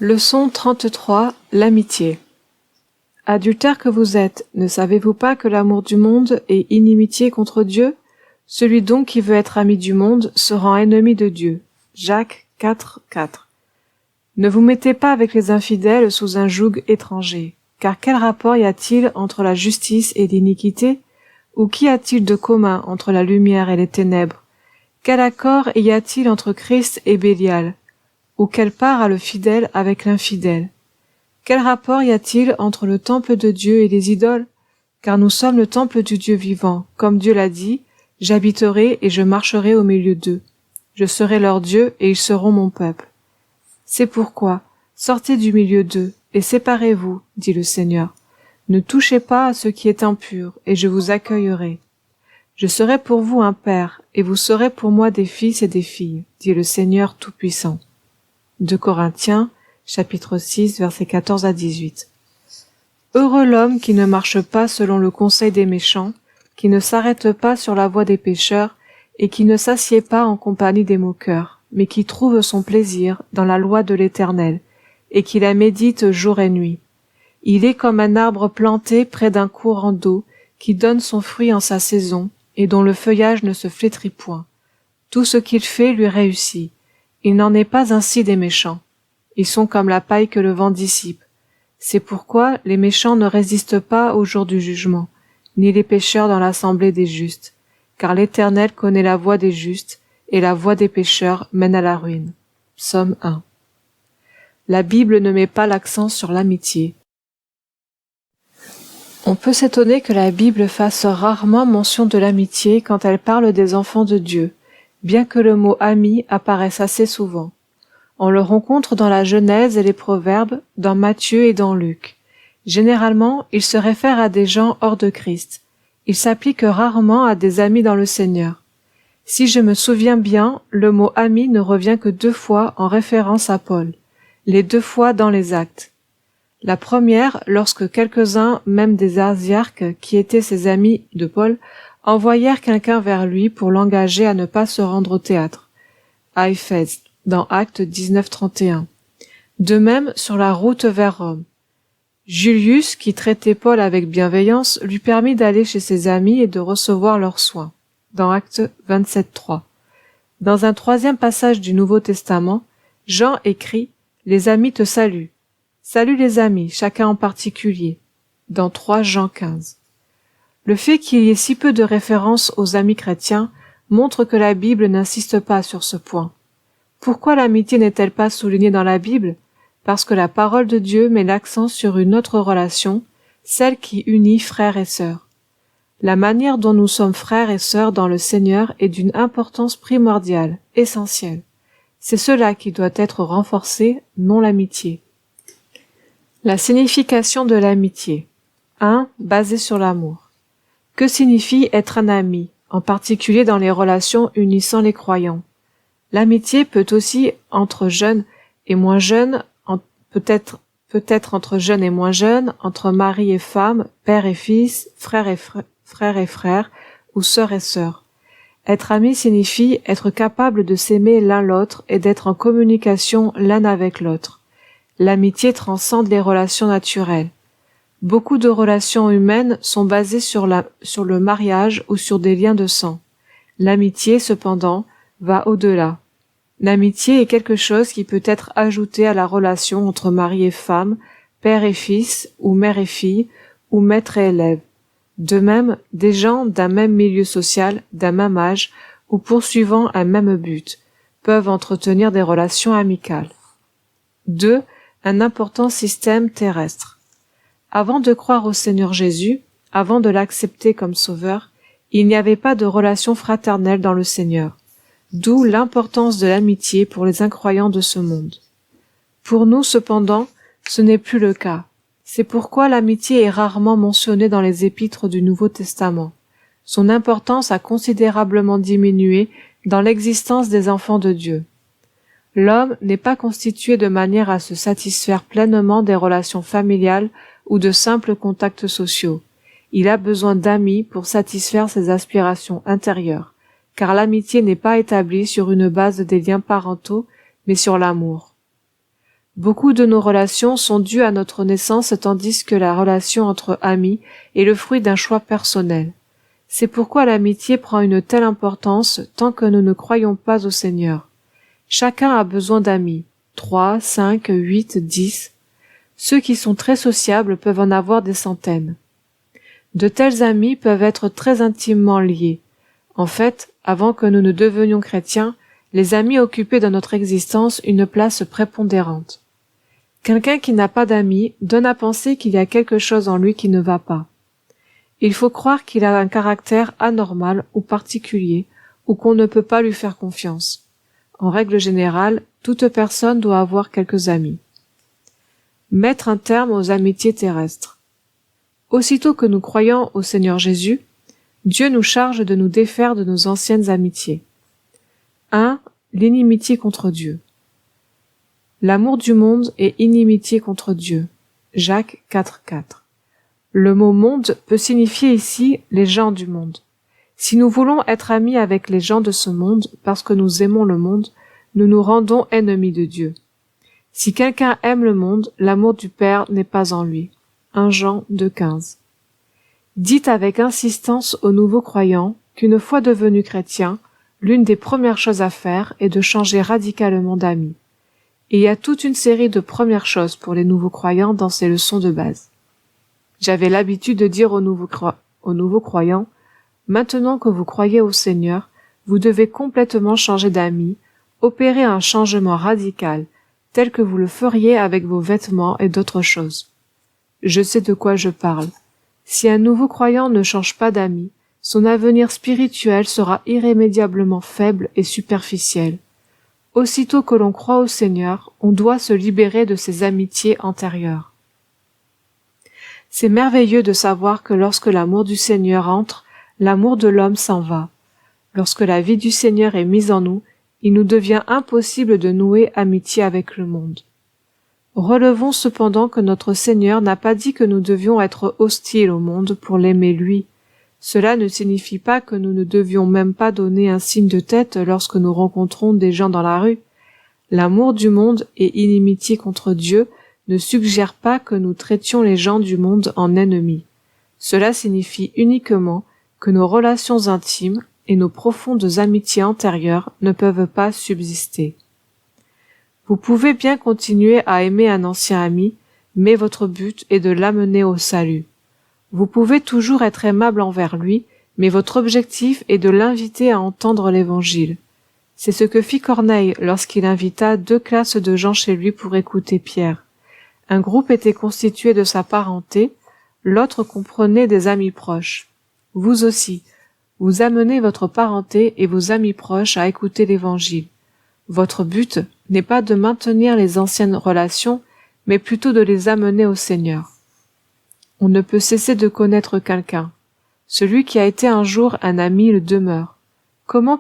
Leçon 33. L'amitié. Adultères que vous êtes, ne savez-vous pas que l'amour du monde est inimitié contre Dieu? Celui donc qui veut être ami du monde se rend ennemi de Dieu. Jacques 4, 4. Ne vous mettez pas avec les infidèles sous un joug étranger, car quel rapport y a-t-il entre la justice et l'iniquité? Ou qu'y a-t-il de commun entre la lumière et les ténèbres? Quel accord y a-t-il entre Christ et Bélial? Ou quelle part a le fidèle avec l'infidèle? Quel rapport y a-t-il entre le temple de Dieu et les idoles? Car nous sommes le temple du Dieu vivant, comme Dieu l'a dit, « J'habiterai et je marcherai au milieu d'eux. Je serai leur Dieu et ils seront mon peuple. » C'est pourquoi, sortez du milieu d'eux et séparez-vous, dit le Seigneur. Ne touchez pas à ce qui est impur, et je vous accueillerai. Je serai pour vous un père, et vous serez pour moi des fils et des filles, dit le Seigneur Tout-Puissant. 2 Corinthiens, chapitre 6, versets 14 à 18. Heureux l'homme qui ne marche pas selon le conseil des méchants, qui ne s'arrête pas sur la voie des pécheurs, et qui ne s'assied pas en compagnie des moqueurs, mais qui trouve son plaisir dans la loi de l'Éternel, et qui la médite jour et nuit. Il est comme un arbre planté près d'un courant d'eau, qui donne son fruit en sa saison, et dont le feuillage ne se flétrit point. Tout ce qu'il fait lui réussit. Il n'en est pas ainsi des méchants. Ils sont comme la paille que le vent dissipe. C'est pourquoi les méchants ne résistent pas au jour du jugement, ni les pécheurs dans l'assemblée des justes, car l'Éternel connaît la voie des justes, et la voie des pécheurs mène à la ruine. Psaume 1. La Bible ne met pas l'accent sur l'amitié. On peut s'étonner que la Bible fasse rarement mention de l'amitié quand elle parle des enfants de Dieu, bien que le mot « ami » apparaisse assez souvent. On le rencontre dans la Genèse et les Proverbes, dans Matthieu et dans Luc. Généralement, il se réfère à des gens hors de Christ. Il s'applique rarement à des amis dans le Seigneur. Si je me souviens bien, le mot « ami » ne revient que 2 fois en référence à Paul, les 2 fois dans les Actes. La première, lorsque quelques-uns, même des Asiarques, qui étaient ses amis de Paul, envoyèrent quelqu'un vers lui pour l'engager à ne pas se rendre au théâtre, à Éphèse, dans Actes 19-31. De même sur la route vers Rome. Julius, qui traitait Paul avec bienveillance, lui permit d'aller chez ses amis et de recevoir leurs soins, dans Actes 27-3. Dans un 3e passage du Nouveau Testament, Jean écrit « Les amis te saluent. Salut les amis, chacun en particulier », dans 3 Jean 15. Le fait qu'il y ait si peu de références aux amis chrétiens montre que la Bible n'insiste pas sur ce point. Pourquoi l'amitié n'est-elle pas soulignée dans la Bible? Parce que la parole de Dieu met l'accent sur une autre relation, celle qui unit frères et sœurs. La manière dont nous sommes frères et sœurs dans le Seigneur est d'une importance primordiale, essentielle. C'est cela qui doit être renforcé, non l'amitié. La signification de l'amitié. 1. Basée sur l'amour. Que signifie être un ami, en particulier dans les relations unissant les croyants? L'amitié peut aussi entre jeunes et moins jeunes, peut-être entre jeunes et moins jeunes, entre mari et femme, père et fils, frère et frère, ou sœur et sœur. Être ami signifie être capable de s'aimer l'un l'autre et d'être en communication l'un avec l'autre. L'amitié transcende les relations naturelles. Beaucoup de relations humaines sont basées sur le mariage ou sur des liens de sang. L'amitié, cependant, va au-delà. L'amitié est quelque chose qui peut être ajouté à la relation entre mari et femme, père et fils, ou mère et fille, ou maître et élève. De même, des gens d'un même milieu social, d'un même âge, ou poursuivant un même but, peuvent entretenir des relations amicales. 2. Un important système terrestre. Avant de croire au Seigneur Jésus, avant de l'accepter comme sauveur, il n'y avait pas de relation fraternelle dans le Seigneur, d'où l'importance de l'amitié pour les incroyants de ce monde. Pour nous, cependant, ce n'est plus le cas. C'est pourquoi l'amitié est rarement mentionnée dans les épîtres du Nouveau Testament. Son importance a considérablement diminué dans l'existence des enfants de Dieu. L'homme n'est pas constitué de manière à se satisfaire pleinement des relations familiales ou de simples contacts sociaux. Il a besoin d'amis pour satisfaire ses aspirations intérieures, car l'amitié n'est pas établie sur une base des liens parentaux, mais sur l'amour. Beaucoup de nos relations sont dues à notre naissance tandis que la relation entre amis est le fruit d'un choix personnel. C'est pourquoi l'amitié prend une telle importance tant que nous ne croyons pas au Seigneur. Chacun a besoin d'amis, 3, 5, 8, 10. Ceux qui sont très sociables peuvent en avoir des centaines. De tels amis peuvent être très intimement liés. En fait, avant que nous ne devenions chrétiens, les amis occupaient dans notre existence une place prépondérante. Quelqu'un qui n'a pas d'amis donne à penser qu'il y a quelque chose en lui qui ne va pas. Il faut croire qu'il a un caractère anormal ou particulier, ou qu'on ne peut pas lui faire confiance. En règle générale, toute personne doit avoir quelques amis. Mettre un terme aux amitiés terrestres. Aussitôt que nous croyons au Seigneur Jésus, Dieu nous charge de nous défaire de nos anciennes amitiés. 1. L'inimitié contre Dieu. L'amour du monde est inimitié contre Dieu. Jacques 4,4. Le mot monde peut signifier ici les gens du monde. Si nous voulons être amis avec les gens de ce monde parce que nous aimons le monde, nous nous rendons ennemis de Dieu. Si quelqu'un aime le monde, l'amour du Père n'est pas en lui. 1 Jean 2,15. Dites avec insistance aux nouveaux croyants qu'une fois devenus chrétiens, l'une des premières choses à faire est de changer radicalement d'amis. Et il y a toute une série de premières choses pour les nouveaux croyants dans ces leçons de base. J'avais l'habitude de dire aux nouveaux croyants, maintenant que vous croyez au Seigneur, vous devez complètement changer d'amis, opérer un changement radical, tel que vous le feriez avec vos vêtements et d'autres choses. Je sais de quoi je parle. Si un nouveau croyant ne change pas d'amis, son avenir spirituel sera irrémédiablement faible et superficiel. Aussitôt que l'on croit au Seigneur, on doit se libérer de ses amitiés antérieures. C'est merveilleux de savoir que lorsque l'amour du Seigneur entre, l'amour de l'homme s'en va. Lorsque la vie du Seigneur est mise en nous, il nous devient impossible de nouer amitié avec le monde. Relevons cependant que notre Seigneur n'a pas dit que nous devions être hostiles au monde pour l'aimer lui. Cela ne signifie pas que nous ne devions même pas donner un signe de tête lorsque nous rencontrons des gens dans la rue. L'amour du monde et inimitié contre Dieu ne suggère pas que nous traitions les gens du monde en ennemis. Cela signifie uniquement que nos relations intimes et nos profondes amitiés antérieures ne peuvent pas subsister. Vous pouvez bien continuer à aimer un ancien ami, mais votre but est de l'amener au salut. Vous pouvez toujours être aimable envers lui, mais votre objectif est de l'inviter à entendre l'Évangile. C'est ce que fit Corneille lorsqu'il invita 2 classes de gens chez lui pour écouter Pierre. Un groupe était constitué de sa parenté, l'autre comprenait des amis proches. Vous aussi, vous amenez votre parenté et vos amis proches à écouter l'Évangile. Votre but n'est pas de maintenir les anciennes relations, mais plutôt de les amener au Seigneur. On ne peut cesser de connaître quelqu'un. Celui qui a été un jour un ami le demeure. Comment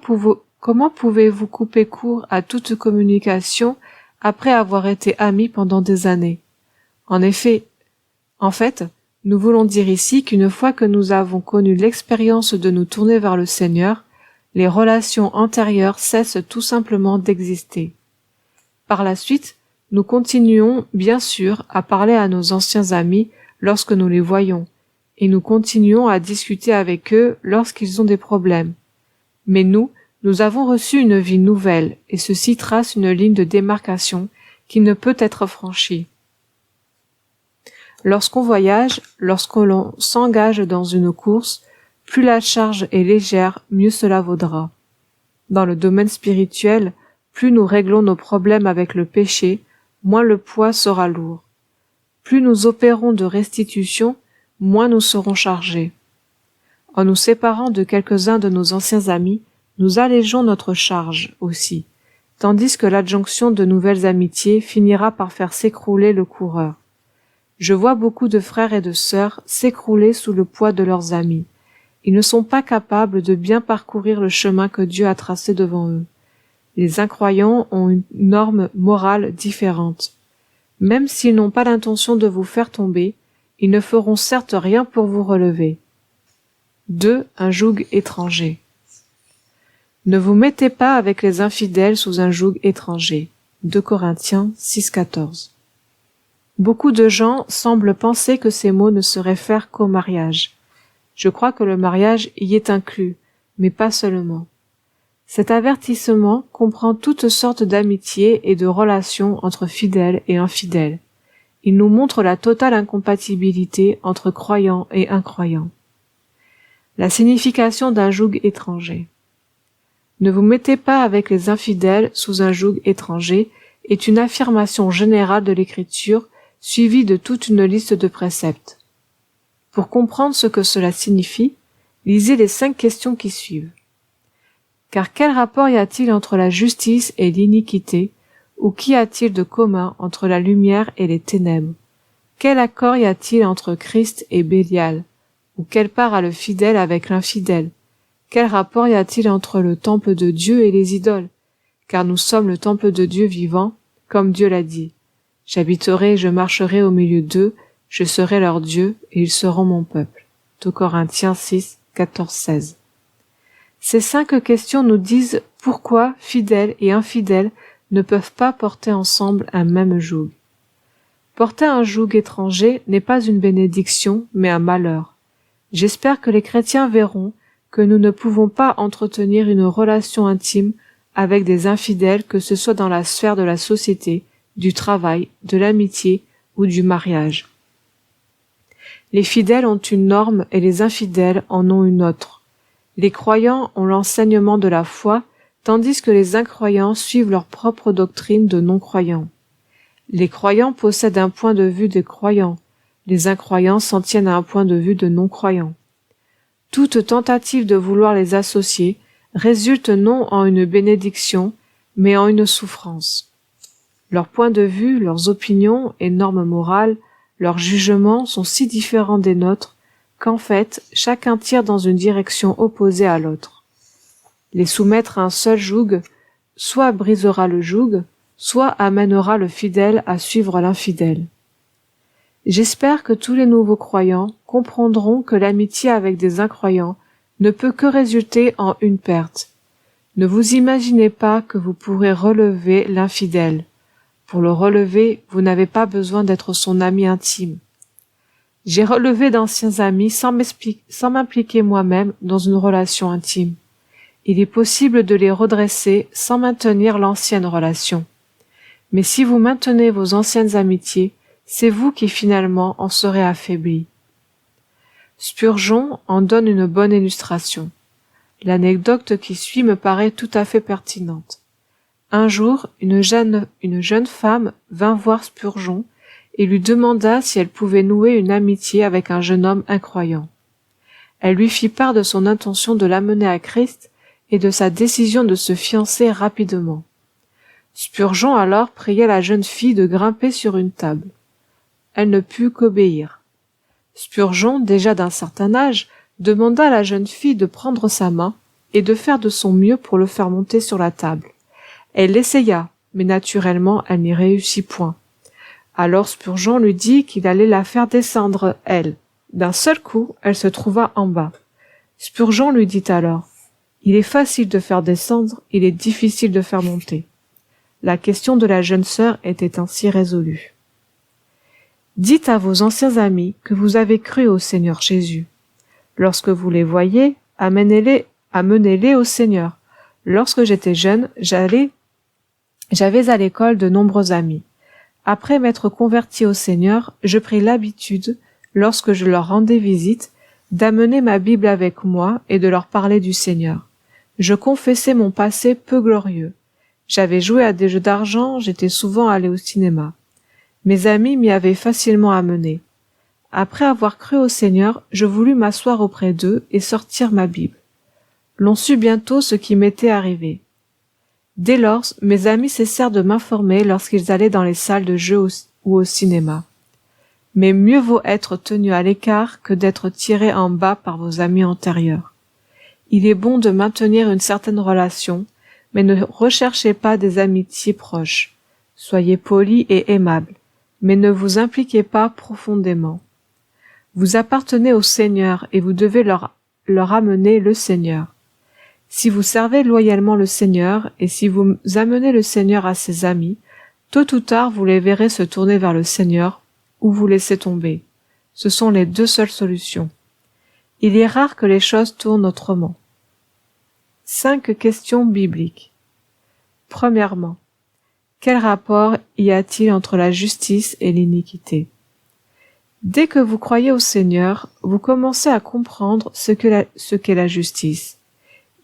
pouvez-vous couper court à toute communication après avoir été amis pendant des années? En fait, nous voulons dire ici qu'une fois que nous avons connu l'expérience de nous tourner vers le Seigneur, les relations antérieures cessent tout simplement d'exister. Par la suite, nous continuons, bien sûr, à parler à nos anciens amis lorsque nous les voyons, et nous continuons à discuter avec eux lorsqu'ils ont des problèmes. Mais nous avons reçu une vie nouvelle, et ceci trace une ligne de démarcation qui ne peut être franchie. Lorsqu'on voyage, lorsque l'on s'engage dans une course, plus la charge est légère, mieux cela vaudra. Dans le domaine spirituel, plus nous réglons nos problèmes avec le péché, moins le poids sera lourd. Plus nous opérons de restitution, moins nous serons chargés. En nous séparant de quelques-uns de nos anciens amis, nous allégeons notre charge aussi, tandis que l'adjonction de nouvelles amitiés finira par faire s'écrouler le coureur. Je vois beaucoup de frères et de sœurs s'écrouler sous le poids de leurs amis. Ils ne sont pas capables de bien parcourir le chemin que Dieu a tracé devant eux. Les incroyants ont une norme morale différente. Même s'ils n'ont pas l'intention de vous faire tomber, ils ne feront certes rien pour vous relever. 2. Un joug étranger. Ne vous mettez pas avec les infidèles sous un joug étranger. 2 Corinthiens 6,14. Beaucoup de gens semblent penser que ces mots ne se réfèrent qu'au mariage. Je crois que le mariage y est inclus, mais pas seulement. Cet avertissement comprend toutes sortes d'amitiés et de relations entre fidèles et infidèles. Il nous montre la totale incompatibilité entre croyants et incroyants. La signification d'un joug étranger. Ne vous mettez pas avec les infidèles sous un joug étranger est une affirmation générale de l'Écriture suivie de toute une liste de préceptes. Pour comprendre ce que cela signifie, lisez les 5 questions qui suivent. Car quel rapport y a-t-il entre la justice et l'iniquité, ou qu'y a-t-il de commun entre la lumière et les ténèbres? Quel accord y a-t-il entre Christ et Bélial, ou quelle part a le fidèle avec l'infidèle? Quel rapport y a-t-il entre le temple de Dieu et les idoles? Car nous sommes le temple de Dieu vivant, comme Dieu l'a dit. J'habiterai et je marcherai au milieu d'eux, je serai leur Dieu, et ils seront mon peuple. 2 Corinthiens 6, 14, 16. Ces 5 questions nous disent pourquoi fidèles et infidèles ne peuvent pas porter ensemble un même joug. Porter un joug étranger n'est pas une bénédiction, mais un malheur. J'espère que les chrétiens verront que nous ne pouvons pas entretenir une relation intime avec des infidèles, que ce soit dans la sphère de la société, du travail, de l'amitié ou du mariage. Les fidèles ont une norme et les infidèles en ont une autre. Les croyants ont l'enseignement de la foi, tandis que les incroyants suivent leur propre doctrine de non-croyants. Les croyants possèdent un point de vue des croyants, les incroyants s'en tiennent à un point de vue de non-croyants. Toute tentative de vouloir les associer résulte non en une bénédiction, mais en une souffrance. Leurs points de vue, leurs opinions et normes morales, leurs jugements sont si différents des nôtres qu'en fait, chacun tire dans une direction opposée à l'autre. Les soumettre à un seul joug, soit brisera le joug, soit amènera le fidèle à suivre l'infidèle. J'espère que tous les nouveaux croyants comprendront que l'amitié avec des incroyants ne peut que résulter en une perte. Ne vous imaginez pas que vous pourrez relever l'infidèle. Pour le relever, vous n'avez pas besoin d'être son ami intime. J'ai relevé d'anciens amis sans m'impliquer moi-même dans une relation intime. Il est possible de les redresser sans maintenir l'ancienne relation. Mais si vous maintenez vos anciennes amitiés, c'est vous qui finalement en serez affaiblis. Spurgeon en donne une bonne illustration. L'anecdote qui suit me paraît tout à fait pertinente. Un jour, une jeune femme vint voir Spurgeon et lui demanda si elle pouvait nouer une amitié avec un jeune homme incroyant. Elle lui fit part de son intention de l'amener à Christ et de sa décision de se fiancer rapidement. Spurgeon alors pria la jeune fille de grimper sur une table. Elle ne put qu'obéir. Spurgeon, déjà d'un certain âge, demanda à la jeune fille de prendre sa main et de faire de son mieux pour le faire monter sur la table. Elle l'essaya, mais naturellement elle n'y réussit point. Alors Spurgeon lui dit qu'il allait la faire descendre, elle. D'un seul coup, elle se trouva en bas. Spurgeon lui dit alors: « Il est facile de faire descendre, il est difficile de faire monter. » La question de la jeune sœur était ainsi résolue. Dites à vos anciens amis que vous avez cru au Seigneur Jésus. Lorsque vous les voyez, amenez-les au Seigneur. Lorsque j'étais jeune, j'avais à l'école de nombreux amis. Après m'être converti au Seigneur, je pris l'habitude, lorsque je leur rendais visite, d'amener ma Bible avec moi et de leur parler du Seigneur. Je confessais mon passé peu glorieux. J'avais joué à des jeux d'argent, j'étais souvent allé au cinéma. Mes amis m'y avaient facilement amené. Après avoir cru au Seigneur, je voulus m'asseoir auprès d'eux et sortir ma Bible. L'on sut bientôt ce qui m'était arrivé. Dès lors, mes amis cessèrent de m'informer lorsqu'ils allaient dans les salles de jeu ou au cinéma. Mais mieux vaut être tenu à l'écart que d'être tiré en bas par vos amis antérieurs. Il est bon de maintenir une certaine relation, mais ne recherchez pas des amitiés proches. Soyez polis et aimables, mais ne vous impliquez pas profondément. Vous appartenez au Seigneur et vous devez leur amener le Seigneur. Si vous servez loyalement le Seigneur et si vous amenez le Seigneur à ses amis, Tôt ou tard, vous les verrez se tourner vers le Seigneur ou vous laisser tomber. Ce sont les deux seules solutions. Il est rare que les choses tournent autrement. 5 questions bibliques. Premièrement, quel rapport y a-t-il entre la justice et l'iniquité? Dès que vous croyez au Seigneur, vous commencez à comprendre ce qu'est la justice.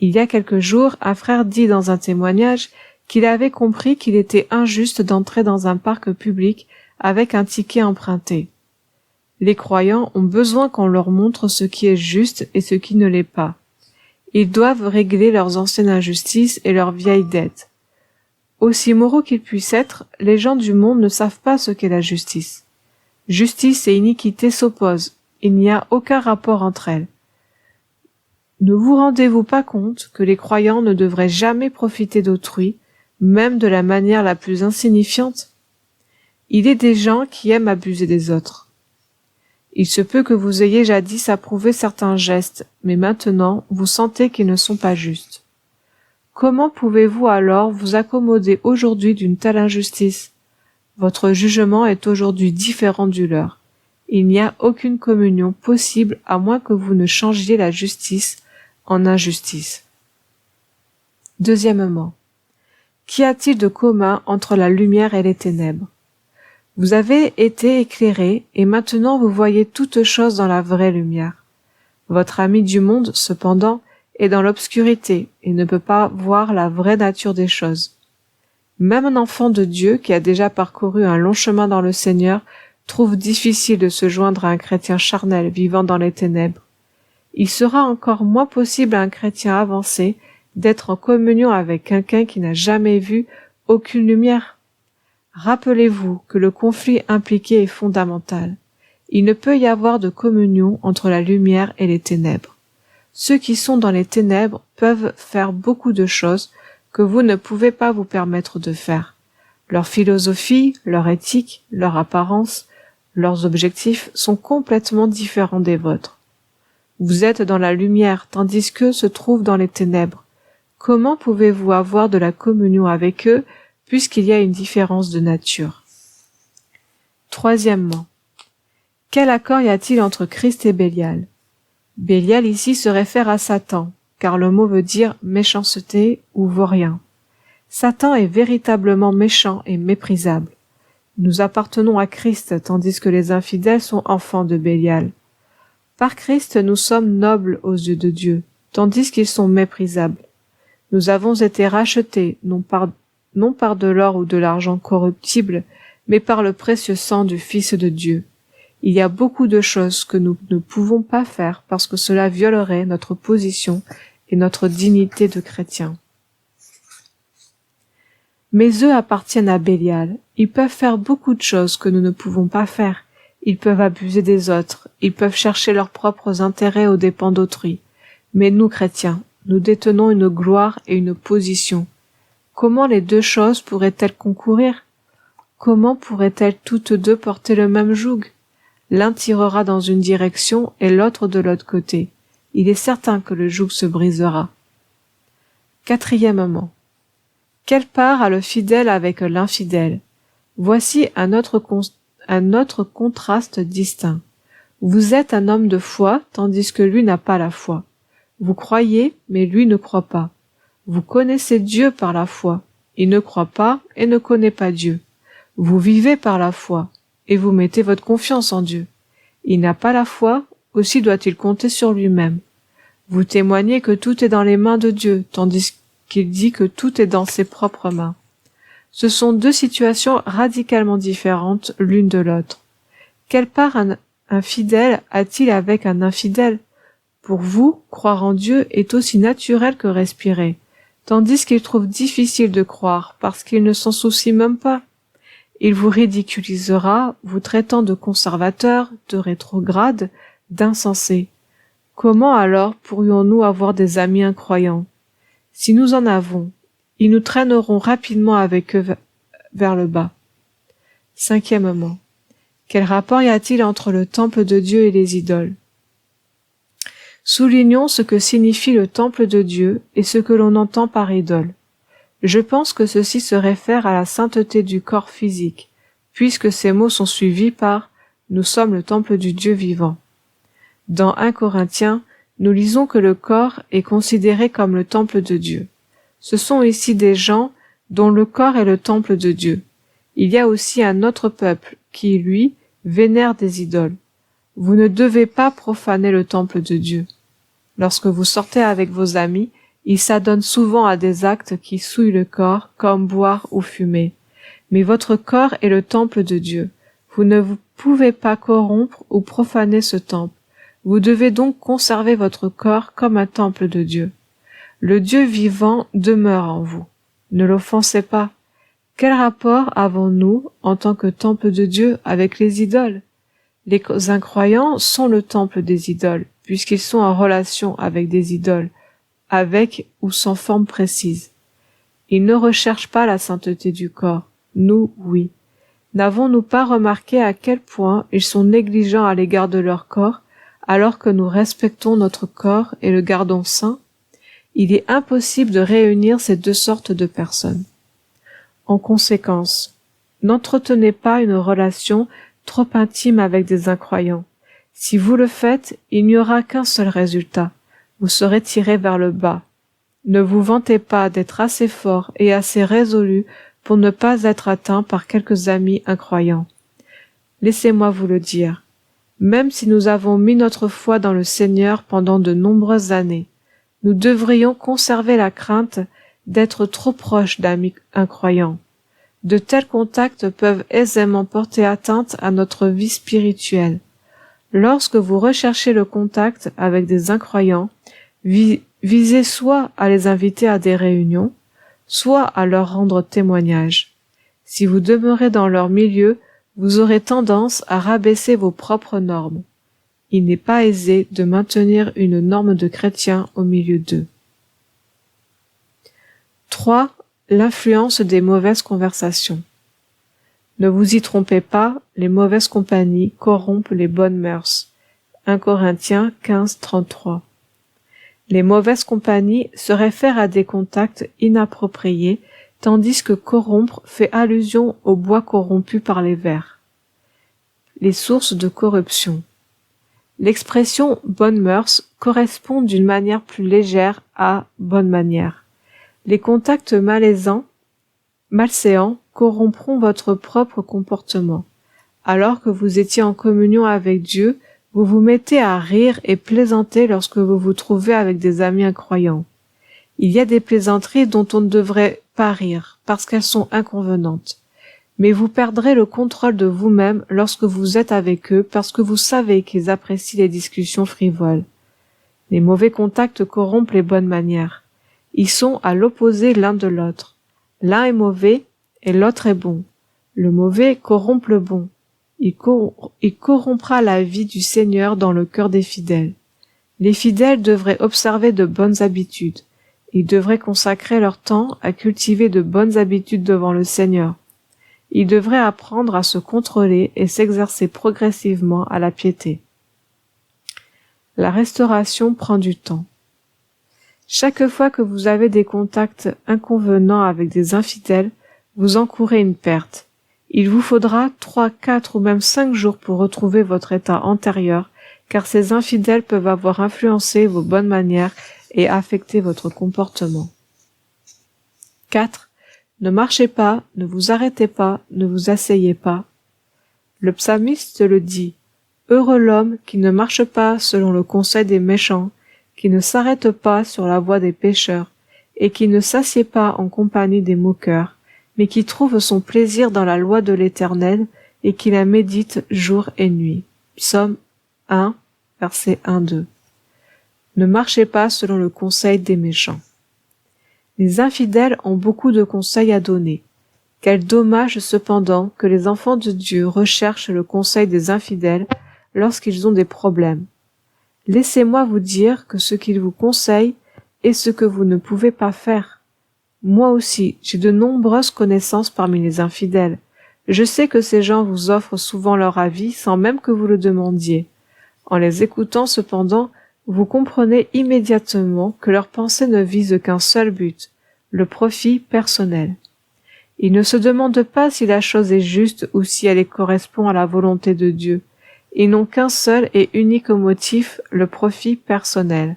Il y a quelques jours, un frère dit dans un témoignage qu'il avait compris qu'il était injuste d'entrer dans un parc public avec un ticket emprunté. Les croyants ont besoin qu'on leur montre ce qui est juste et ce qui ne l'est pas. Ils doivent régler leurs anciennes injustices et leurs vieilles dettes. Aussi moraux qu'ils puissent être, les gens du monde ne savent pas ce qu'est la justice. Justice et iniquité s'opposent, il n'y a aucun rapport entre elles. Ne vous rendez-vous pas compte que les croyants ne devraient jamais profiter d'autrui, même de la manière la plus insignifiante? Il est des gens qui aiment abuser des autres. Il se peut que vous ayez jadis approuvé certains gestes, mais maintenant vous sentez qu'ils ne sont pas justes. Comment pouvez-vous alors vous accommoder aujourd'hui d'une telle injustice? Votre jugement est aujourd'hui différent du leur. Il n'y a aucune communion possible à moins que vous ne changiez la justice en injustice. Deuxièmement, qu'y a-t-il de commun entre la lumière et les ténèbres? Vous avez été éclairés et maintenant vous voyez toutes choses dans la vraie lumière. Votre ami du monde, cependant, est dans l'obscurité et ne peut pas voir la vraie nature des choses. Même un enfant de Dieu qui a déjà parcouru un long chemin dans le Seigneur trouve difficile de se joindre à un chrétien charnel vivant dans les ténèbres. Il sera encore moins possible à un chrétien avancé d'être en communion avec quelqu'un qui n'a jamais vu aucune lumière. Rappelez-vous que le conflit impliqué est fondamental. Il ne peut y avoir de communion entre la lumière et les ténèbres. Ceux qui sont dans les ténèbres peuvent faire beaucoup de choses que vous ne pouvez pas vous permettre de faire. Leur philosophie, leur éthique, leur apparence, leurs objectifs sont complètement différents des vôtres. Vous êtes dans la lumière tandis qu'eux se trouvent dans les ténèbres. Comment pouvez-vous avoir de la communion avec eux puisqu'il y a une différence de nature? Troisièmement, quel accord y a-t-il entre Christ et Bélial? Bélial ici se réfère à Satan, car le mot veut dire méchanceté ou vaurien. Satan est véritablement méchant et méprisable. Nous appartenons à Christ, tandis que les infidèles sont enfants de Bélial. Par Christ, nous sommes nobles aux yeux de Dieu, tandis qu'ils sont méprisables. Nous avons été rachetés, non par de l'or ou de l'argent corruptible, mais par le précieux sang du Fils de Dieu. Il y a beaucoup de choses que nous ne pouvons pas faire parce que cela violerait notre position et notre dignité de chrétien. Mais eux appartiennent à Bélial. Ils peuvent faire beaucoup de choses que nous ne pouvons pas faire. Ils peuvent abuser des autres. Ils peuvent chercher leurs propres intérêts aux dépens d'autrui. Mais nous, chrétiens, nous détenons une gloire et une position. Comment les deux choses pourraient-elles concourir? Comment pourraient-elles toutes deux porter le même joug? L'un tirera dans une direction et l'autre de l'autre côté. Il est certain que le joug se brisera. Quatrièmement, quelle part a le fidèle avec l'infidèle? Voici un autre contraste distinct. Vous êtes un homme de foi, tandis que lui n'a pas la foi. Vous croyez, mais lui ne croit pas. Vous connaissez Dieu par la foi. Il ne croit pas et ne connaît pas Dieu. Vous vivez par la foi, et vous mettez votre confiance en Dieu. Il n'a pas la foi, aussi doit-il compter sur lui-même. Vous témoignez que tout est dans les mains de Dieu, tandis qu'il dit que tout est dans ses propres mains. Ce sont deux situations radicalement différentes l'une de l'autre. Quelle part un fidèle a-t-il avec un infidèle? Pour vous, croire en Dieu est aussi naturel que respirer, tandis qu'il trouve difficile de croire parce qu'il ne s'en soucie même pas. Il vous ridiculisera, vous traitant de conservateur, de rétrograde, d'insensé. Comment alors pourrions-nous avoir des amis incroyants? Si nous en avons, ils nous traîneront rapidement avec eux vers le bas. Cinquièmement, quel rapport y a-t-il entre le temple de Dieu et les idoles? Soulignons ce que signifie le temple de Dieu et ce que l'on entend par idole. Je pense que ceci se réfère à la sainteté du corps physique, puisque ces mots sont suivis par « Nous sommes le temple du Dieu vivant ». Dans 1 Corinthiens, nous lisons que le corps est considéré comme le temple de Dieu. Ce sont ici des gens dont le corps est le temple de Dieu. Il y a aussi un autre peuple qui, lui, vénère des idoles. Vous ne devez pas profaner le temple de Dieu. Lorsque vous sortez avec vos amis, ils s'adonnent souvent à des actes qui souillent le corps, comme boire ou fumer. Mais votre corps est le temple de Dieu. Vous ne pouvez pas corrompre ou profaner ce temple. Vous devez donc conserver votre corps comme un temple de Dieu. Le Dieu vivant demeure en vous. Ne l'offensez pas. Quel rapport avons-nous, en tant que temple de Dieu, avec les idoles? Les incroyants sont le temple des idoles, puisqu'ils sont en relation avec des idoles, avec ou sans forme précise. Ils ne recherchent pas la sainteté du corps. Nous, oui. N'avons-nous pas remarqué à quel point ils sont négligents à l'égard de leur corps, alors que nous respectons notre corps et le gardons saint? Il est impossible de réunir ces deux sortes de personnes. En conséquence, n'entretenez pas une relation trop intime avec des incroyants. Si vous le faites, il n'y aura qu'un seul résultat. Vous serez tiré vers le bas. Ne vous vantez pas d'être assez fort et assez résolu pour ne pas être atteint par quelques amis incroyants. Laissez-moi vous le dire. Même si nous avons mis notre foi dans le Seigneur pendant de nombreuses années, nous devrions conserver la crainte d'être trop proches d'amis incroyants. De tels contacts peuvent aisément porter atteinte à notre vie spirituelle. Lorsque vous recherchez le contact avec des incroyants, visez soit à les inviter à des réunions, soit à leur rendre témoignage. Si vous demeurez dans leur milieu, vous aurez tendance à rabaisser vos propres normes. Il n'est pas aisé de maintenir une norme de chrétien au milieu d'eux. 3. L'influence des mauvaises conversations. Ne vous y trompez pas, les mauvaises compagnies corrompent les bonnes mœurs. 1 Corinthiens 15, 33. Les mauvaises compagnies se réfèrent à des contacts inappropriés, tandis que corrompre fait allusion au bois corrompu par les vers. Les sources de corruption. L'expression « bonnes mœurs » correspond d'une manière plus légère à « bonne manière ». Les contacts malséants corrompront votre propre comportement. Alors que vous étiez en communion avec Dieu, vous vous mettez à rire et plaisanter lorsque vous vous trouvez avec des amis incroyants. Il y a des plaisanteries dont on ne devrait pas rire, parce qu'elles sont inconvenantes. Mais vous perdrez le contrôle de vous-même lorsque vous êtes avec eux, parce que vous savez qu'ils apprécient les discussions frivoles. Les mauvais contacts corrompent les bonnes manières. Ils sont à l'opposé l'un de l'autre. L'un est mauvais et l'autre est bon. Le mauvais corrompt le bon. Il corrompra la vie du Seigneur dans le cœur des fidèles. Les fidèles devraient observer de bonnes habitudes. Ils devraient consacrer leur temps à cultiver de bonnes habitudes devant le Seigneur. Ils devraient apprendre à se contrôler et s'exercer progressivement à la piété. La restauration prend du temps. Chaque fois que vous avez des contacts inconvenants avec des infidèles, vous encourez une perte. Il vous faudra 3, 4 ou même 5 jours pour retrouver votre état antérieur, car ces infidèles peuvent avoir influencé vos bonnes manières et affecter votre comportement. 4. Ne marchez pas, ne vous arrêtez pas, ne vous asseyez pas. Le psalmiste le dit. Heureux l'homme qui ne marche pas selon le conseil des méchants, qui ne s'arrête pas sur la voie des pécheurs, et qui ne s'assied pas en compagnie des moqueurs, mais qui trouve son plaisir dans la loi de l'Éternel, et qui la médite jour et nuit. Psaume 1, versets 1-2. Ne marchez pas selon le conseil des méchants. Les infidèles ont beaucoup de conseils à donner. Quel dommage cependant que les enfants de Dieu recherchent le conseil des infidèles lorsqu'ils ont des problèmes. Laissez-moi vous dire que ce qu'ils vous conseillent est ce que vous ne pouvez pas faire. Moi aussi, j'ai de nombreuses connaissances parmi les infidèles. Je sais que ces gens vous offrent souvent leur avis sans même que vous le demandiez. En les écoutant cependant, vous comprenez immédiatement que leurs pensées ne visent qu'un seul but, le profit personnel. Il ne se demande pas si la chose est juste ou si elle correspond à la volonté de Dieu. Ils n'ont qu'un seul et unique motif, le profit personnel.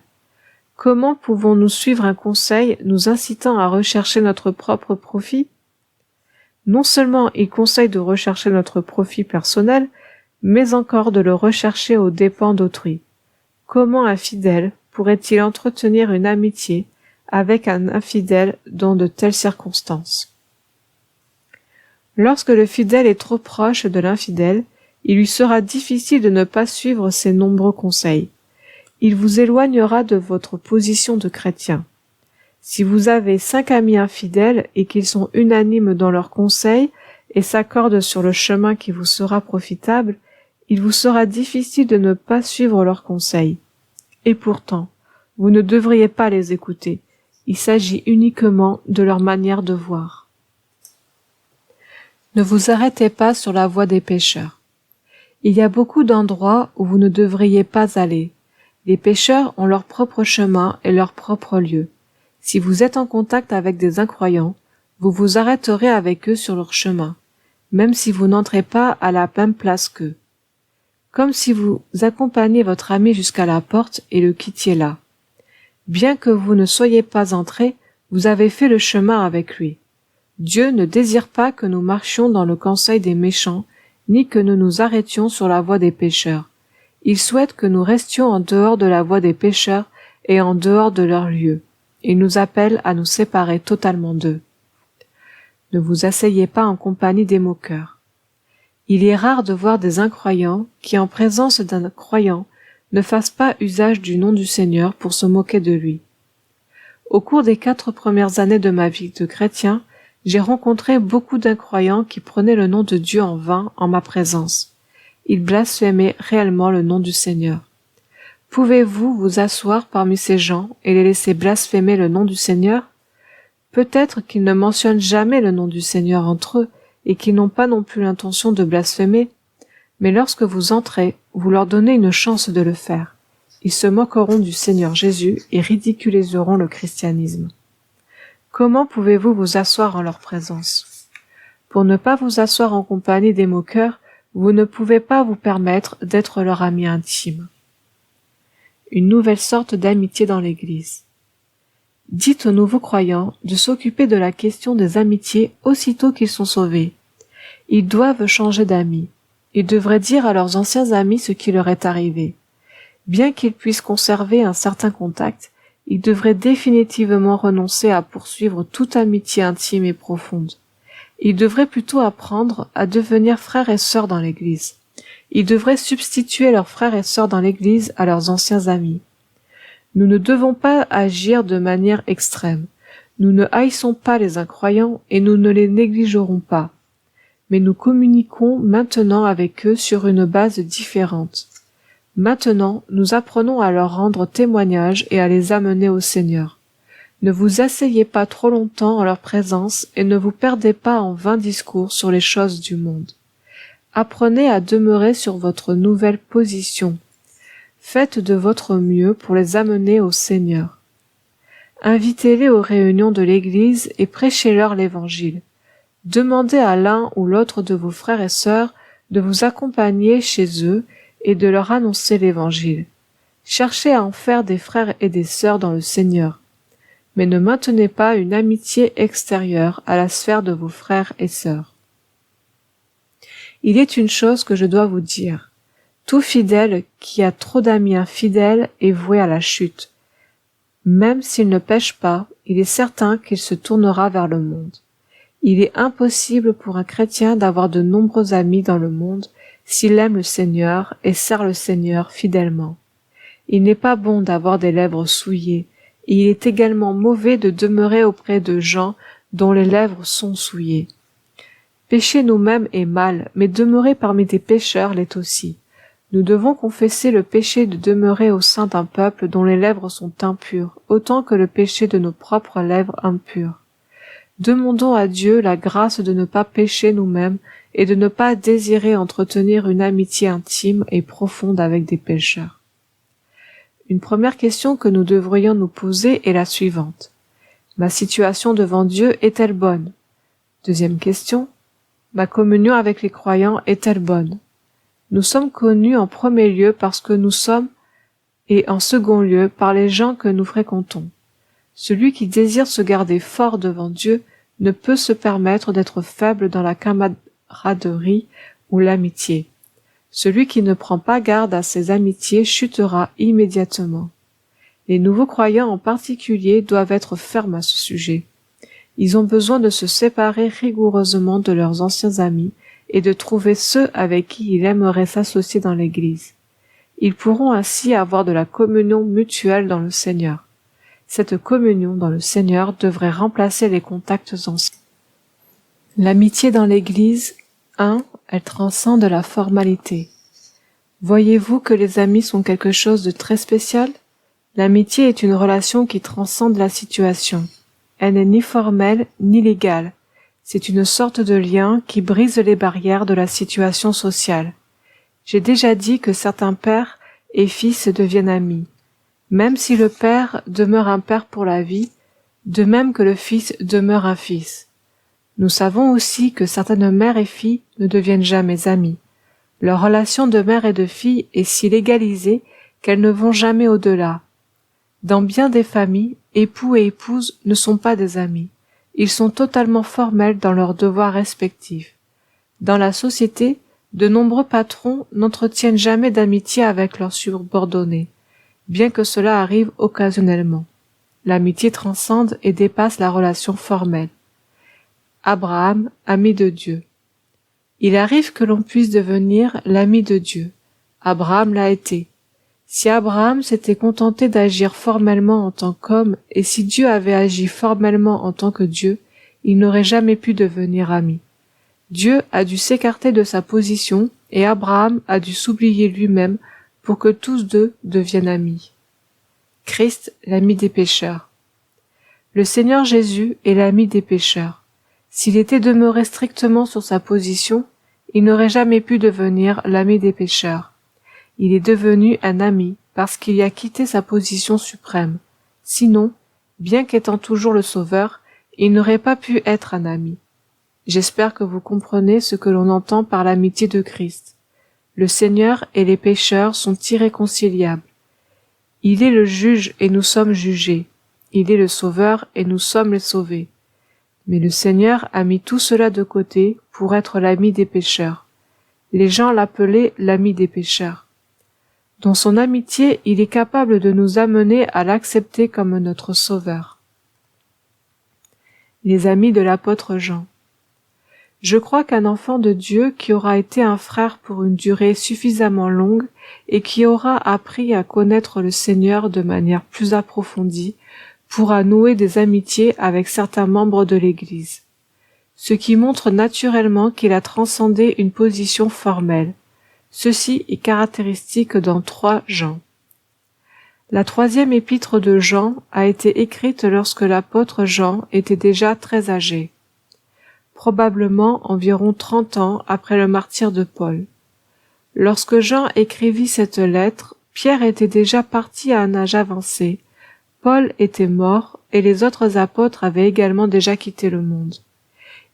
Comment pouvons-nous suivre un conseil nous incitant à rechercher notre propre profit? Non seulement il conseille de rechercher notre profit personnel, mais encore de le rechercher aux dépens d'autrui. Comment un fidèle pourrait-il entretenir une amitié avec un infidèle dans de telles circonstances? Lorsque le fidèle est trop proche de l'infidèle, il lui sera difficile de ne pas suivre ses nombreux conseils. Il vous éloignera de votre position de chrétien. Si vous avez 5 amis infidèles et qu'ils sont unanimes dans leurs conseils et s'accordent sur le chemin qui vous sera profitable, il vous sera difficile de ne pas suivre leurs conseils. Et pourtant, vous ne devriez pas les écouter. Il s'agit uniquement de leur manière de voir. Ne vous arrêtez pas sur la voie des pécheurs. Il y a beaucoup d'endroits où vous ne devriez pas aller. Les pécheurs ont leur propre chemin et leur propre lieu. Si vous êtes en contact avec des incroyants, vous vous arrêterez avec eux sur leur chemin, même si vous n'entrez pas à la même place qu'eux. Comme si vous accompagniez votre ami jusqu'à la porte et le quittiez là. Bien que vous ne soyez pas entré, vous avez fait le chemin avec lui. Dieu ne désire pas que nous marchions dans le conseil des méchants, ni que nous nous arrêtions sur la voie des pécheurs. Il souhaite que nous restions en dehors de la voie des pécheurs et en dehors de leur lieu. Il nous appelle à nous séparer totalement d'eux. Ne vous asseyez pas en compagnie des moqueurs. Il est rare de voir des incroyants qui, en présence d'un croyant, ne fassent pas usage du nom du Seigneur pour se moquer de lui. Au cours des 4 premières années de ma vie de chrétien, j'ai rencontré beaucoup d'incroyants qui prenaient le nom de Dieu en vain en ma présence. Ils blasphémaient réellement le nom du Seigneur. Pouvez-vous vous asseoir parmi ces gens et les laisser blasphémer le nom du Seigneur? Peut-être qu'ils ne mentionnent jamais le nom du Seigneur entre eux et qu'ils n'ont pas non plus l'intention de blasphémer, mais lorsque vous entrez, vous leur donnez une chance de le faire. Ils se moqueront du Seigneur Jésus et ridiculiseront le christianisme. Comment pouvez-vous vous asseoir en leur présence? Pour ne pas vous asseoir en compagnie des moqueurs, vous ne pouvez pas vous permettre d'être leur ami intime. Une nouvelle sorte d'amitié dans l'Église. Dites aux nouveaux croyants de s'occuper de la question des amitiés aussitôt qu'ils sont sauvés. Ils doivent changer d'amis. Ils devraient dire à leurs anciens amis ce qui leur est arrivé. Bien qu'ils puissent conserver un certain contact, ils devraient définitivement renoncer à poursuivre toute amitié intime et profonde. Ils devraient plutôt apprendre à devenir frères et sœurs dans l'Église. Ils devraient substituer leurs frères et sœurs dans l'Église à leurs anciens amis. Nous ne devons pas agir de manière extrême. Nous ne haïssons pas les incroyants et nous ne les négligerons pas. Mais nous communiquons maintenant avec eux sur une base différente. Maintenant, nous apprenons à leur rendre témoignage et à les amener au Seigneur. Ne vous asseyez pas trop longtemps en leur présence et ne vous perdez pas en vains discours sur les choses du monde. Apprenez à demeurer sur votre nouvelle position. Faites de votre mieux pour les amener au Seigneur. Invitez-les aux réunions de l'Église et prêchez-leur l'Évangile. Demandez à l'un ou l'autre de vos frères et sœurs de vous accompagner chez eux et de leur annoncer l'Évangile. Cherchez à en faire des frères et des sœurs dans le Seigneur. Mais ne maintenez pas une amitié extérieure à la sphère de vos frères et sœurs. Il est une chose que je dois vous dire. Tout fidèle qui a trop d'amis infidèles est voué à la chute. Même s'il ne pêche pas, il est certain qu'il se tournera vers le monde. Il est impossible pour un chrétien d'avoir de nombreux amis dans le monde s'il aime le Seigneur et sert le Seigneur fidèlement. Il n'est pas bon d'avoir des lèvres souillées, et il est également mauvais de demeurer auprès de gens dont les lèvres sont souillées. Pécher nous-mêmes est mal, mais demeurer parmi des pécheurs l'est aussi. Nous devons confesser le péché de demeurer au sein d'un peuple dont les lèvres sont impures, autant que le péché de nos propres lèvres impures. Demandons à Dieu la grâce de ne pas pécher nous-mêmes et de ne pas désirer entretenir une amitié intime et profonde avec des pécheurs. Une première question que nous devrions nous poser est la suivante. Ma situation devant Dieu est-elle bonne? Deuxième question. Ma communion avec les croyants est-elle bonne? Nous sommes connus en premier lieu parce que nous sommes et en second lieu par les gens que nous fréquentons. Celui qui désire se garder fort devant Dieu ne peut se permettre d'être faible dans la camaraderie ou l'amitié. Celui qui ne prend pas garde à ses amitiés chutera immédiatement. Les nouveaux croyants en particulier doivent être fermes à ce sujet. Ils ont besoin de se séparer rigoureusement de leurs anciens amis et de trouver ceux avec qui ils aimeraient s'associer dans l'Église. Ils pourront ainsi avoir de la communion mutuelle dans le Seigneur. Cette communion dans le Seigneur devrait remplacer les contacts anciens. L'amitié dans l'Église, 1. Elle transcende la formalité. Voyez-vous que les amis sont quelque chose de très spécial? L'amitié est une relation qui transcende la situation. Elle n'est ni formelle ni légale. C'est une sorte de lien qui brise les barrières de la situation sociale. J'ai déjà dit que certains pères et fils deviennent amis. Même si le père demeure un père pour la vie, de même que le fils demeure un fils. Nous savons aussi que certaines mères et filles ne deviennent jamais amies. Leur relation de mère et de fille est si légalisée qu'elles ne vont jamais au-delà. Dans bien des familles, époux et épouses ne sont pas des amis. Ils sont totalement formels dans leurs devoirs respectifs. Dans la société, de nombreux patrons n'entretiennent jamais d'amitié avec leurs subordonnés, bien que cela arrive occasionnellement. L'amitié transcende et dépasse la relation formelle. Abraham, ami de Dieu. Il arrive que l'on puisse devenir l'ami de Dieu. Abraham l'a été. Si Abraham s'était contenté d'agir formellement en tant qu'homme, et si Dieu avait agi formellement en tant que Dieu, il n'aurait jamais pu devenir ami. Dieu a dû s'écarter de sa position, et Abraham a dû s'oublier lui-même pour que tous deux deviennent amis. Christ, l'ami des pécheurs. Le Seigneur Jésus est l'ami des pécheurs. S'il était demeuré strictement sur sa position, il n'aurait jamais pu devenir l'ami des pécheurs. Il est devenu un ami parce qu'il y a quitté sa position suprême. Sinon, bien qu'étant toujours le Sauveur, il n'aurait pas pu être un ami. J'espère que vous comprenez ce que l'on entend par l'amitié de Christ. Le Seigneur et les pécheurs sont irréconciliables. Il est le juge et nous sommes jugés. Il est le Sauveur et nous sommes les sauvés. Mais le Seigneur a mis tout cela de côté pour être l'ami des pécheurs. Les gens l'appelaient l'ami des pécheurs. Dans son amitié, il est capable de nous amener à l'accepter comme notre Sauveur. Les amis de l'apôtre Jean. Je crois qu'un enfant de Dieu qui aura été un frère pour une durée suffisamment longue et qui aura appris à connaître le Seigneur de manière plus approfondie pourra nouer des amitiés avec certains membres de l'Église, ce qui montre naturellement qu'il a transcendé une position formelle. Ceci est caractéristique dans 3 Jean. La 3e épître de Jean a été écrite lorsque l'apôtre Jean était déjà très âgé, probablement environ 30 ans après le martyre de Paul. Lorsque Jean écrivit cette lettre, Pierre était déjà parti à un âge avancé, Paul était mort et les autres apôtres avaient également déjà quitté le monde.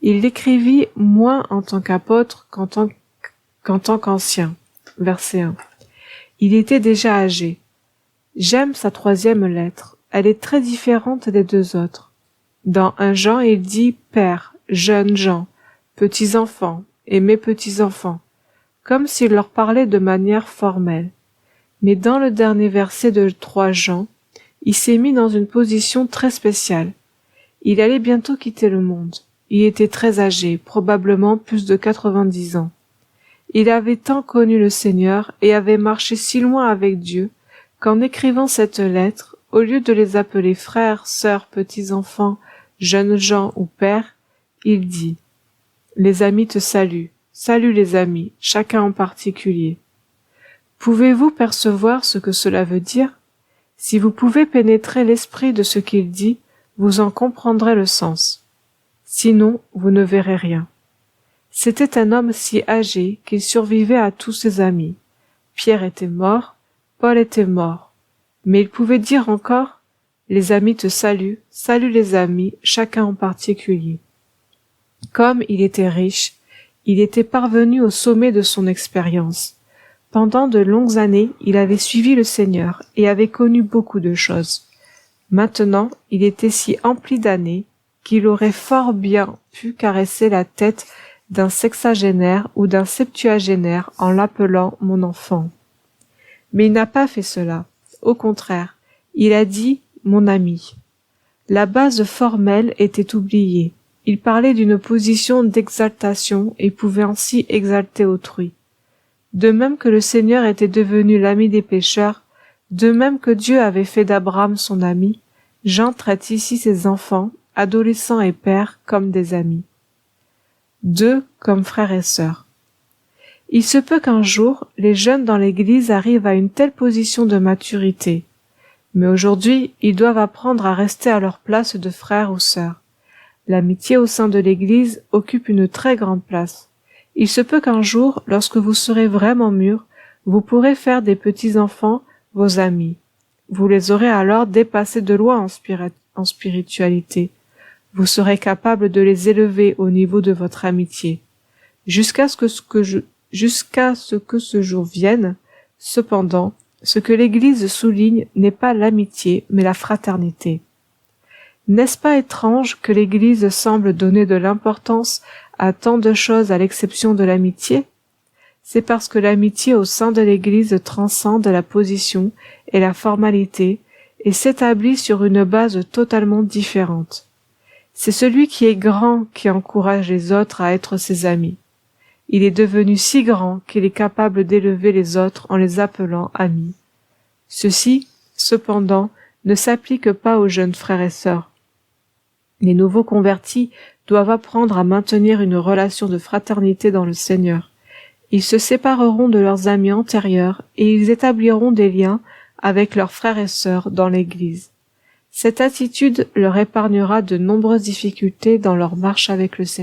Il l'écrivit moins en tant qu'apôtre qu'en tant qu'ancien. Verset 1. Il était déjà âgé. J'aime sa 3e lettre. Elle est très différente des 2 autres. Dans 1 Jean, il dit « Père, jeunes gens, petits-enfants et mes petits-enfants », comme s'il leur parlait de manière formelle. Mais dans le dernier verset de 3 Jean, il s'est mis dans une position très spéciale. Il allait bientôt quitter le monde. Il était très âgé, probablement plus de 90 ans. Il avait tant connu le Seigneur et avait marché si loin avec Dieu qu'en écrivant cette lettre, au lieu de les appeler frères, sœurs, petits-enfants, jeunes gens ou pères, il dit « Les amis te saluent, salut les amis, chacun en particulier. » Pouvez-vous percevoir ce que cela veut dire? Si vous pouvez pénétrer l'esprit de ce qu'il dit, vous en comprendrez le sens. Sinon, vous ne verrez rien. C'était un homme si âgé qu'il survivait à tous ses amis. Pierre était mort, Paul était mort, mais il pouvait dire encore « Les amis te saluent, salue les amis, chacun en particulier. Comme il était riche, il était parvenu au sommet de son expérience. Pendant de longues années, il avait suivi le Seigneur et avait connu beaucoup de choses. Maintenant, il était si empli d'années qu'il aurait fort bien pu caresser la tête d'un sexagénaire ou d'un septuagénaire en l'appelant mon enfant. Mais il n'a pas fait cela. Au contraire, il a dit mon ami. La base formelle était oubliée. Il parlait d'une position d'exaltation et pouvait ainsi exalter autrui. De même que le Seigneur était devenu l'ami des pécheurs, de même que Dieu avait fait d'Abraham son ami, Jean traite ici ses enfants, adolescents et pères, comme des amis. 2 comme frères et sœurs. Il se peut qu'un jour, les jeunes dans l'Église arrivent à une telle position de maturité. Mais aujourd'hui, ils doivent apprendre à rester à leur place de frères ou sœurs. L'amitié au sein de l'Église occupe une très grande place. Il se peut qu'un jour, lorsque vous serez vraiment mûrs, vous pourrez faire des petits-enfants vos amis. Vous les aurez alors dépassés de loin en spiritualité. Vous serez capable de les élever au niveau de votre amitié. Jusqu'à ce que ce jour vienne, cependant, ce que l'Église souligne n'est pas l'amitié, mais la fraternité. N'est-ce pas étrange que l'Église semble donner de l'importance à tant de choses à l'exception de l'amitié? C'est parce que l'amitié au sein de l'Église transcende la position et la formalité et s'établit sur une base totalement différente. C'est celui qui est grand qui encourage les autres à être ses amis. Il est devenu si grand qu'il est capable d'élever les autres en les appelant amis. Ceci, cependant, ne s'applique pas aux jeunes frères et sœurs. Les nouveaux convertis doivent apprendre à maintenir une relation de fraternité dans le Seigneur. Ils se sépareront de leurs amis antérieurs et ils établiront des liens avec leurs frères et sœurs dans l'Église. Cette attitude leur épargnera de nombreuses difficultés dans leur marche avec le Seigneur.